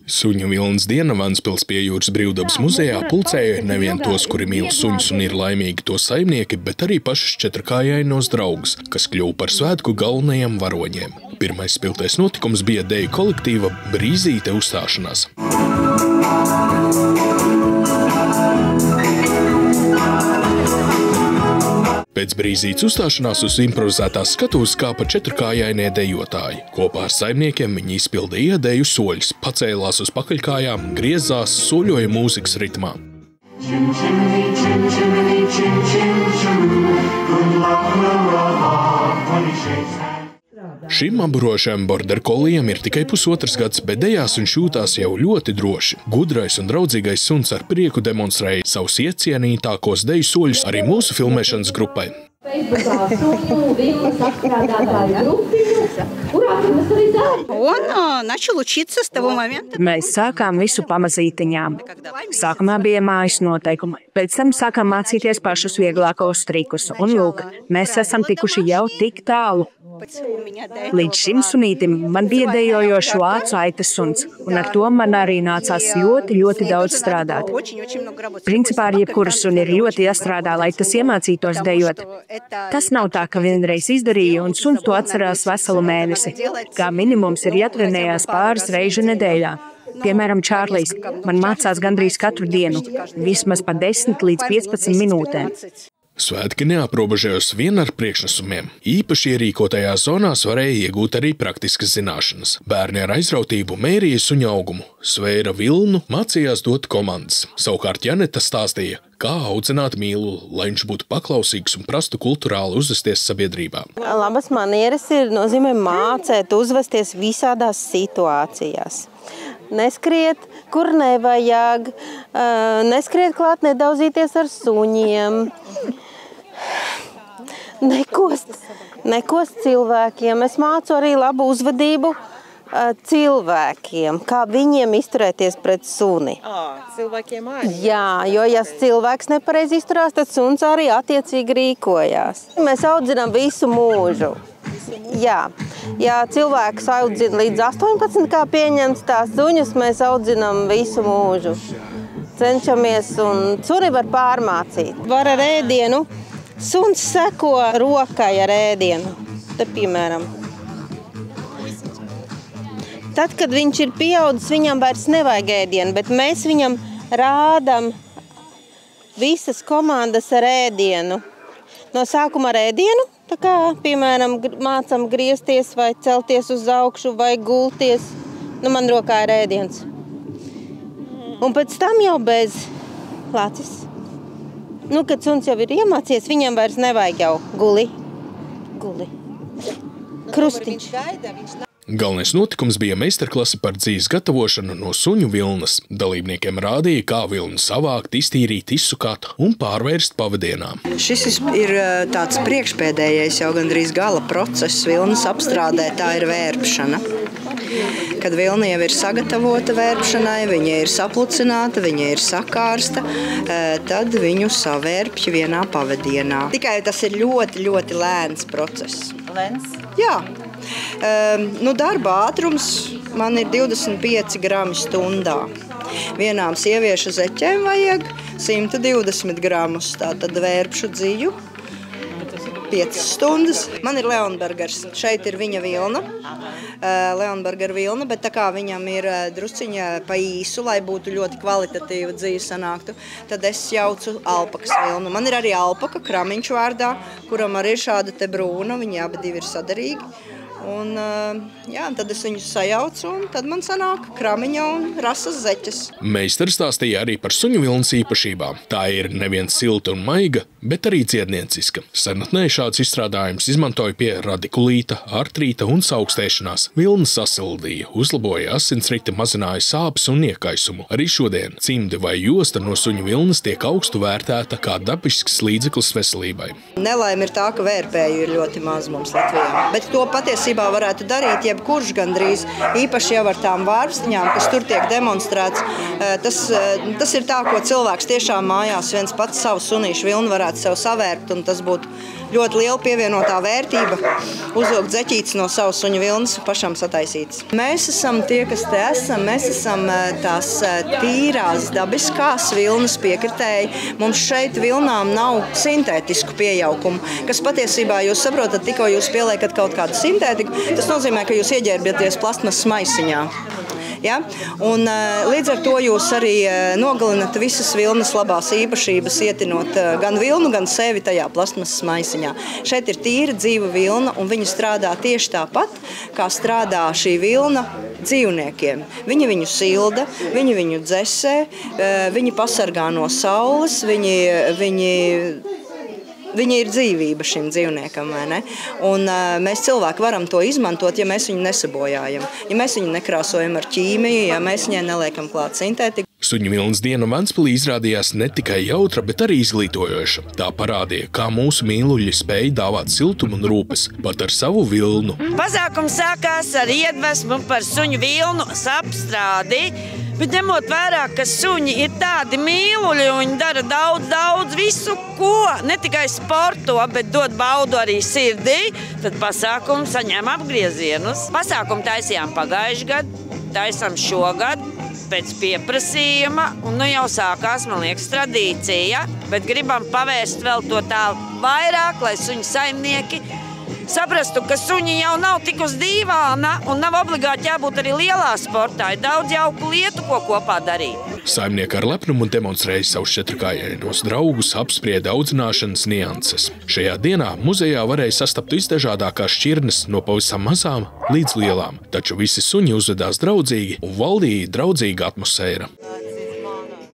Suņu vilnas diena Ventspils pie jūras brīvdabas muzejā pulcēja nevien tos, kuri mīl suņus un ir laimīgi to saimnieki, bet arī pašus četrkājainos draugus, kas kļuva par svētku galvenajiem varoņiem. Pirmais spilgtais notikums bija deju kolektīva Brīzīte uzstāšanās. Pēc Brīzītes uzstāšanās uz improvizētās skatuves kāpa četrkājainie dejotāji. Kopā ar saimniekiem viņi izpildīja deju soļus, pacēlās uz pakaļkājām, griezās, soļoja mūzikas ritmā. Šim aburošajam borderkollijam ir tikai pusotrs gads, bet dejās viņš jūtās jau ļoti droši. Gudrais un draudzīgais suns ar prieku demonstrēja savus iecienītākos deju soļus arī mūsu filmēšanas grupai. Mēs sākām visu pamazītiņām. Sākumā bija mājas noteikumi, pēc tam sākām mācīties pašus vieglākos trikus. Un lūk, mēs esam tikuši jau tik tālu. Līdz šim sunītim man bija dejojošs vācu aitas suns, un ar to man arī nācās ļoti daudz strādāt. Principā ar jebkuru suni ir ļoti jāstrādā, lai tas iemācītos dejot. Tas nav tā, ka vienreiz izdarīju, un suns to atcerās veselu mēnesi. Kā minimums ir jātrenējās pāris reižu nedēļā. Piemēram, Čārlijs man mācās gandrīz katru dienu, vismaz pa 10 līdz 15 minūtēm. Svētki neaprobežojās vien ar priekšnesumiem. Īpaši ierīkotajās zonās varēja iegūt arī praktiskas zināšanas. Bērni ar aizrautību mērīja suņa augumu, svēra vilnu, mācījās dot komandas. Savukārt Janeta stāstīja, kā audzināt mīlu, lai viņš būtu paklausīgs un prastu kulturāli uzvesties sabiedrībā. Labas manieres nozīmē mācēt uzvesties visādās situācijās. Neskriet, kur nevajag, neskriet klāt, nedaudzīties ar suņiem. Nekost cilvēkiem. Es mācu arī labu uzvedību cilvēkiem, kā viņiem izturēties pret suni. Cilvēkiem arī? Jā, jo ja cilvēks nepareizi izturās, tad suns arī attiecīgi rīkojās. Mēs audzinām visu mūžu. Jā, ja cilvēks audzina līdz 18, kā pieņemts, tās suņus mēs audzinām visu mūžu. Cenšamies un suni var pārmācīt. Var ar ēdienu. Suns seko rokai ar ēdienu. Te, piemēram. Tad, kad viņš ir pieaudzis, viņam vairs nevajag ēdienu, bet mēs viņam rādam visas komandas ar ēdienu. No sākuma ar ēdienu, tā kā, piemēram, mācam griezties vai celties uz augšu vai gulties. Man rokā ir ēdiens. Un pēc tam jau bez lācis. Kad suns jau ir iemācījies, viņam vairs nevajag jau guli. Krustiņš. Galvenais notikums bija meistarklase par dzīves gatavošanu no suņu vilnas. Dalībniekiem rādīja, kā vilnu savākt, iztīrīt, izsukāt un pārvērst pavadienā. Šis ir tāds priekšpēdējais jau gandrīz gala process vilnas apstrādē, tā ir vērpšana. Kad vilna jau ir sagatavota vērpšanai, viņa ir saplucināta, viņa ir sakārsta, tad viņu savērpj vienā pavadienā. Tikai tas ir ļoti lēns process. Lēns? Jā. Darba ātrums man ir 25 grami stundā. Vienām sieviešu zeķēm vajag 120 gramus, tātad vērpšu dziju 5 stundas. Man ir Leonbergers, šeit ir viņa vilna, Leonberger vilna, bet tā kā viņam ir drusciņa pa īsu, lai būtu ļoti kvalitatīva dzīve sanāktu, tad es jaucu alpakas vilnu. Man ir arī alpaka kramiņš vārdā, kuram arī ir šāda te brūna, viņi abi divi ir sadarīgi. Un tad es viņus sajaucu, un tad man sanāk kramiņa un rasas zeķes. Meistars stāstīja arī par suņu vilnas īpašībām. Tā ir nevien silta un maiga, bet arī dziednieciska. Senatnē šāds izstrādājums izmantoja pie radikulīta, artrīta un saukstēšanās. Vilna sasildīja, uzlaboja asinsriti, mazināja sāpes un iekaisumu. Arī šodien cimdi vai josta no suņu vilnas tiek augstu vērtēta kā dabisks līdzeklis veselībai. Nelaime ir tā, ka vērpēju ir ļoti maz mums Latvijā, bet to patiesībā varētu darīt jebkurš gandrīz, īpaši jau ar tām vārpstiņām, kas tur tiek demonstrēts. Tas ir tā, ko cilvēks tiešām mājās viens pats savu sunīšu vilnu varētu varētu sev savērpt, un tas būtu ļoti liela pievienotā vērtība uzvilkt zeķītes no savas suņa vilnas pašam sataisītas. Mēs esam tie, kas te esam. Mēs esam tās tīrās, dabiskās vilnas piekritēji. Mums šeit vilnām nav sintētisku pieaukumu, kas patiesībā jūs saprotat, tikko jūs pieliekat kaut kādu sintētiku, tas nozīmē, ka jūs ieģērbjaties plastmasas maisiņā. Ja? Un, līdz ar to jūs arī nogalinat visas vilnas labās īpašības, ietinot gan vilnu, gan sevi tajā plastmasas maisiņā. Šeit ir tīra dzīva vilna, un viņa strādā tieši tāpat, kā strādā šī vilna dzīvniekiem. Viņi viņu silda, viņi viņu dzesē, viņi pasargā no saules, Viņa ir dzīvība šim dzīvniekam, vai ne? Un mēs cilvēki varam to izmantot, ja mēs viņu nesabojājam. Ja mēs viņu nekrāsojam ar ķīmiju, ja mēs viņai neliekam klāt sintētiku. Suņu vilnas diena Ventspilī izrādījās ne tikai jautra, bet arī izglītojoša. Tā parādīja, kā mūsu mīluļi spēj dāvāt siltumu un rūpes, pat ar savu vilnu. Pasākums sākās ar iedvesmu par suņu vilnu apstrādi. Bet ņemot vērā, ka suņi ir tādi mīluļi un viņi dara daudz visu, ko ne tikai sporto, bet dod baudu arī sirdī, tad pasākums saņem apgriezienus. Pasākumu taisījām pagājuši gadu, taisām šogad pēc pieprasījuma, un nu jau sākās, man liekas, tradīcija, bet gribam pavērst vēl to tā vairāk, lai suņu saimnieki saprastu, ka suņi jau nav tik uz dīvāna un nav obligāti jābūt arī lielā sportā. Ir daudz jauku lietu, ko kopā darīt. Saimnieki ar lepnumu demonstrēja savus četrkājainos draugus, apsprieda audzināšanas nianses. Šajā dienā muzejā varēja sastapt visdažādākās šķirnes no pavisam mazām līdz lielām, taču visi suņi uzvedās draudzīgi un valdīja draudzīga atmosfēra.